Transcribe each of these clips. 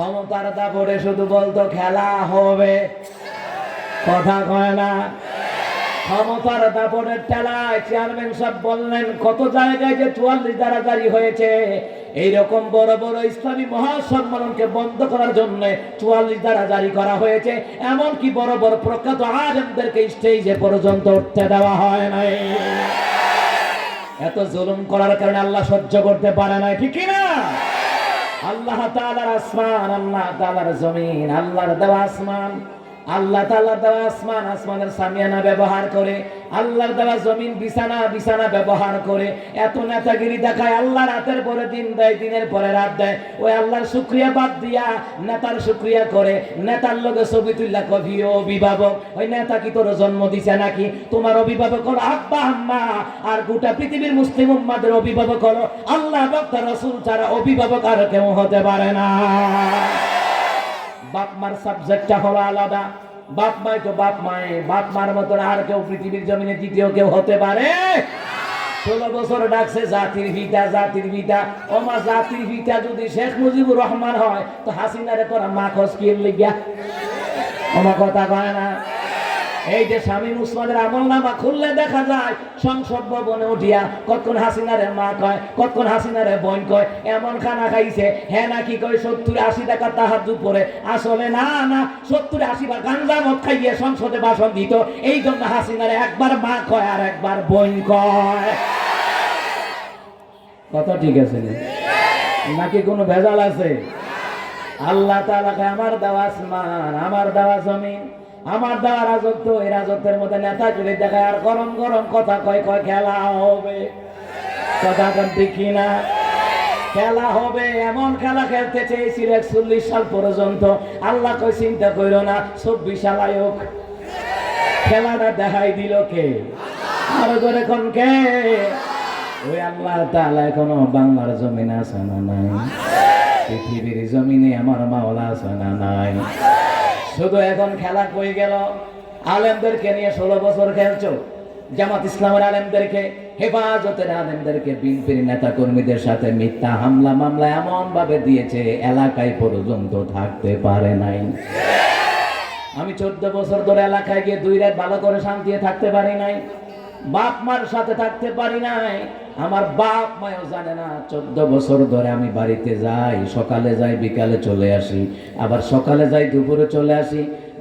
ক্ষমতার দাপটে শুধু বলতো খেলা হবে, কথা কয় না। ক্ষমতার দাপটের ঠেলায় চেয়ারম্যান সাহেব বললেন কত জায়গায় যে 44 ধারা জারি হয়েছে, এইরকম বড় বড় ইসলামী মহাসম্মেলনকে বন্ধ করার জন্য 44 ধারা জারি করা হয়েছে। এমনকি বড় বড় প্রখ্যাত আলেমদেরকে স্টেজে পর্যন্ত উঠতে দেওয়া হয় নাই। এত জুলুম করার কারণে আল্লাহ সহ্য করতে পারে নাই, ঠিক না? আল্লাহ তাআলার আসমান, আল্লাহ তাআলার জমিন, আল্লাহর দেওয়া আসমান, আল্লাহ তাআলার দেওয়া আসমান, আসমানের সামিয়ানা ব্যবহার করে, আল্লাহর দেওয়া জমিন বিছানা, বিছানা ব্যবহার করে এত নেতাগিরি দেখায়। আল্লাহ রাতের পরে দিন দেয়, দিনের পরে রাত দেয়। ওই আল্লাহর শুকরিয়া বাদ দিয়া নেতার শুকরিয়া করে, নেতার লগে ছবি তুললা কবি অভিভাবক। ওই নেতা কি তোর জন্ম দিছে নাকি? তোমার অভিভাবক হলো আব্বা আম্মা, আর গোটা পৃথিবীর মুসলিম উম্মাদের অভিভাবক হলো আল্লাহ ভক্ত রাসূল ছাড়া অভিভাবক আর কেউ হতে পারে না। বাপ মার সাবজেক্টটা হলো আলাদা। বাপ মাই তো বাপ মাই, বাপ মার মতন আর কেউ পৃথিবীর জমিনে দ্বিতীয় কেউ হতে পারে? 16 বছর ডাকছে জাতির পিতা, জাতির পিতা। ও মা, জাতির পিতা যদি শেখ মুজিবুর রহমান হয় তো হাসিনারে তোরা মা খোঁজ কি লিগা? আমার কথা কয় না। এই যে শামীম উসমানের আমলনামা খুললে দেখা যায় সংসদ ভবনে উঠিয়া কতক্ষণ হাসিনারে মা কয়, কতক্ষণ হাসিনারে বোন কয়। এমন খানা খাইছে হ্যাঁ নাকি কয় 70-80 টাকা তাহাজ্জুদ পড়ে। আসলে না না, 70-80 বার গাঞ্জা মদ খাইয়ে সংসদে ভাষণ দিত। এই জন্য হাসিনারে একবার মা কয় আর একবার বোন কয়। কথা ঠিক আছে নাকি কোনো ভেজাল আছে? আল্লাহ তাআলা কয় আমার দেওয়া আসমান, আমার দেওয়া জমিন, আমার দেওয়া রাজত্ব, এই রাজত্বের মধ্যে নেতাগিরি দেখায় আর গরম গরম কথা কয়, কয় খেলা হবে। কথা ঠিক না? খেলা হবে। এমন খেলা খেলতে চেয়েছিল 41 সাল পর্যন্ত। আল্লাহ কয় চিন্তা কইরো না, 24 সাল আয়োগ। খেলাটা দেখাই দিল কে? আরো করে কোন কে? ওই আল্লাহ তাআলা এখনো বাংলার জমিনে আছে না নাই? পৃথিবীর জমিনে আমার মাওলা আছে না নাই? শুধু এখন খেলা কই গেল? আলেমদেরকে নিয়ে 16 বছর খেলছো। জামাত ইসলামের আলেমদেরকে, হেফাজতের আলেমদেরকে বিএনপির নেতা কর্মীদের সাথে মিথ্যা হামলা মামলা এমন ভাবে দিয়েছে এলাকায় পর্যন্ত থাকতে পারে নাই। আমি 14 বছর ধরে এলাকায় গিয়ে 2 রাত ভালো করে শান্তিতে থাকতে পারি নাই। বাপ মার সাথে থাকতে পারি নাই। আমার বাপ মাও জানে না 14 বছর ধরে আমি বাড়িতে যাই, সকালে যাই বিকালে চলে আসি, আবার সকালে যাই দুপুরে চলে আসি।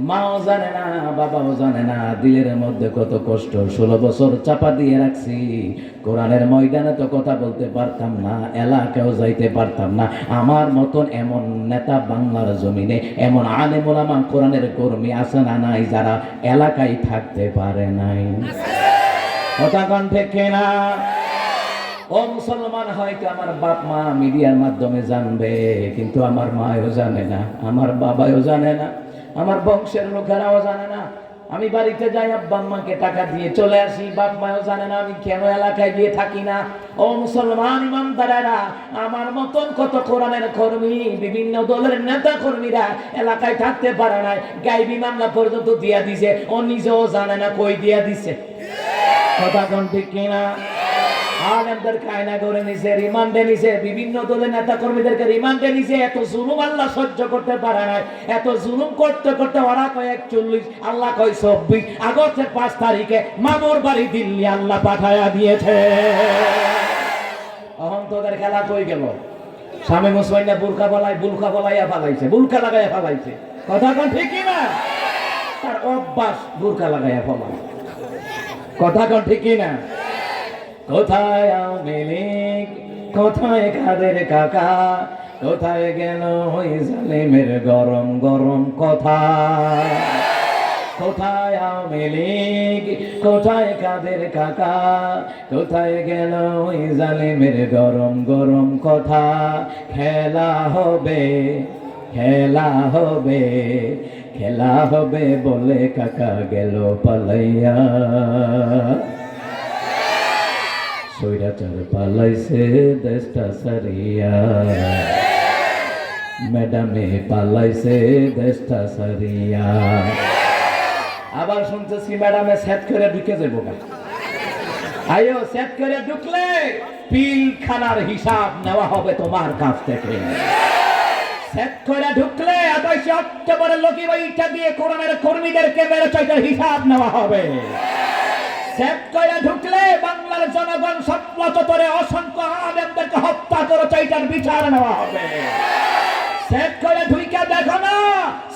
মাও জানে না, বাবাও জানে না দিলের মধ্যে কত কষ্ট। 16 বছর চাপা দিয়ে রাখছি। কোরআনের ময়দানে তো কথা বলতে পারতাম না, এলাকাও যাইতে পারতাম না। আমার মতন এমন নেতা বাংলার জমিনে, এমন আলেম ওলামা কোরআনের কর্মী আছে না নাই যারা এলাকায় থাকতে পারে নাই? কথা কণ্ঠে কেনা? ও মুসলমান, হয়তো আমার বাপ মা মিডিয়ার মাধ্যমে জানবে, কিন্তু আমার মাও জানে না, আমার বাবাও জানে না, আমার বংশের লোকেরাও জানে না। আমি বাড়িতে যাই, আব্বা আম্মাকে টাকা দিয়ে চলে আসি, বাপ মাও জানে না আমি কেন এলাকায় গিয়ে থাকি না। ও মুসলমান ইমানদারেরা, আমার মতন কত কোরআনের কর্মী, বিভিন্ন দলের নেতা কর্মীরা এলাকায় থাকতে পারে না, গায়েবী মামলা পর্যন্ত দিয়া দিছে, ও নিজেও জানে না কই দিয়া দিছে। কথা কোন ঠিক কিনা? আলেমদের কায়না করে নিছে, রিমান্ডে নিছে, বিভিন্ন দলের নেতা কর্মীদেরকে রিমান্ডে নিছে। এত জুলুম আল্লাহ সহ্য করতে পারে না। এত জুলুম করতে করতে ওরা কয় 41, আল্লাহ কয় 24 আগস্টের 5 তারিখে মামুর বাড়ি দিল্লি আল্লাহ পাঠায়া দিয়েছে। এখন তোদের খেলা কই গেল? শামীম উসমাইনা বুরকা বলাইয়া ফালাইছে, বুরকা লাগাইয়া ফালাইছে। কথা কোন ঠিক না? তার অভ্যাস বুরকা লাগাইয়া ফেলা। কথা কোন ঠিক না? কোথায় আওয়ামী লীগ, কোথায় কাদের কাকা, কোথায় গেল ওই জালিমের গরম গরম কথা? কোথায় আওয়ামী লীগ, কোথায় কাদের কাকা, কোথায় গেল ওই জালিমের গরম গরম কথা? খেলা হবে, খেলা হবে, খেলা হবে বলে কাকা গেল পালাইয়া। সৈরাচার পালাইছে দেশটা সারিয়া, ম্যাডামে পালাইছে দেশটা সারিয়া। আবার শুনতেছি ম্যাডামে সেট করে ঢুকে যাবো। আইও সেট করে ঢুকলে পিলখানার হিসাব নেওয়া হবে তোমার কাছ থেকে। সেট করে ঢুকলে 28 অক্টোবরে লোকি বইটা দিয়ে কোরআনের কর্মীদেরকে মেরেছে, এটার হিসাব নেওয়া হবে। সেট করে ঢুকলে বাংলার জনগণ 17 অসংখ্য আলেমদেরকে হত্যা করেছে, এটার বিচার নেওয়া হবে। সেট করে ঢুইকা দেখো না,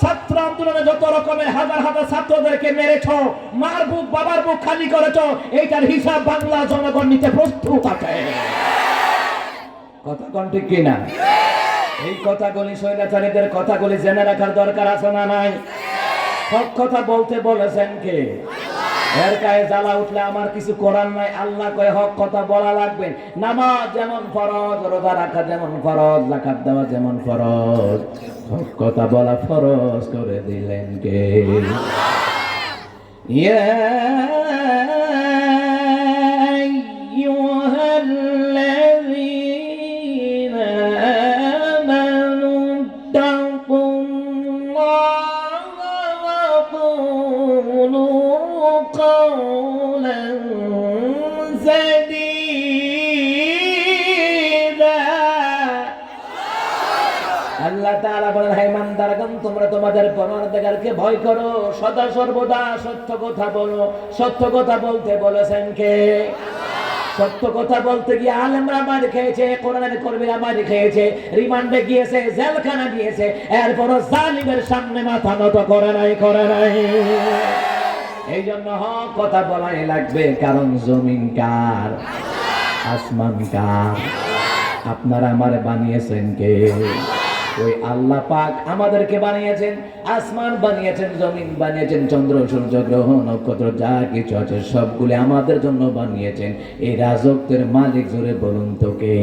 ছাত্র আন্দোলনে যত রকমের হাজার হাজার ছাত্রদেরকে মেরেছো, মার বুক বাবার বুক খালি করেছো, এইটার হিসাব বাংলা জনগণ নিতে প্রস্তুত আছে। কথা কোন ঠিক কিনা? এই কথাগুলি স্বৈরাচারীদের কথাগুলি জেনে রাখার দরকার আছে না নাই? সব কথা বলতে বলেছেন কে? এর গায়ে জ্বালা উঠলে আমার কিছু করার নাই। আল্লাহ কয়ে হক কথা বলা লাগবে। নামাজ যেমন ফরজ, রোজা রাখা যেমন ফরজ, যাকাত দেওয়া যেমন ফরজ, হক কথা বলা ফরজ করে দিলেন কে? ইয়া আইয়ুহাল্লাযীনা আমানু তাকুল্লাহা ওয়া কুলু قولا سديدا। আল্লাহ তাআলা বলেন, হে ইমানদারগণ, তোমরা তোমাদের পরওয়ারদিগারকে ভয় করো, সদা সর্বদা সত্য কথা বলো। সত্য কথা বলতে বলেছেন কে? সত্য কথা বলতে গিয়ে আলেমরা মার খেয়েছে, কোরআনের কর্মীরা মার খেয়েছে, রিমান্ডে গিয়েছে, জেলখানা গিয়েছে, এরপরও জালিমের সামনে মাথা নত করে নাই, করে নাই। এই জন্য হক কথা বলাই লাগবে, কারণ জমিন কার? আসমান কার? আপনারা আমারে বানিয়েছেন কে? ওই আল্লাহ পাক আমাদেরকে বানিয়েছেন। আসমান বানিয়েছেন, জমিন বানিয়েছেন, চন্দ্র সূর্য গ্রহ নক্ষত্র যা কিছু আছে সবগুলো আমাদের জন্য বানিয়েছেন। এই রাজত্বের মালিক জোরে বলুন তো কে?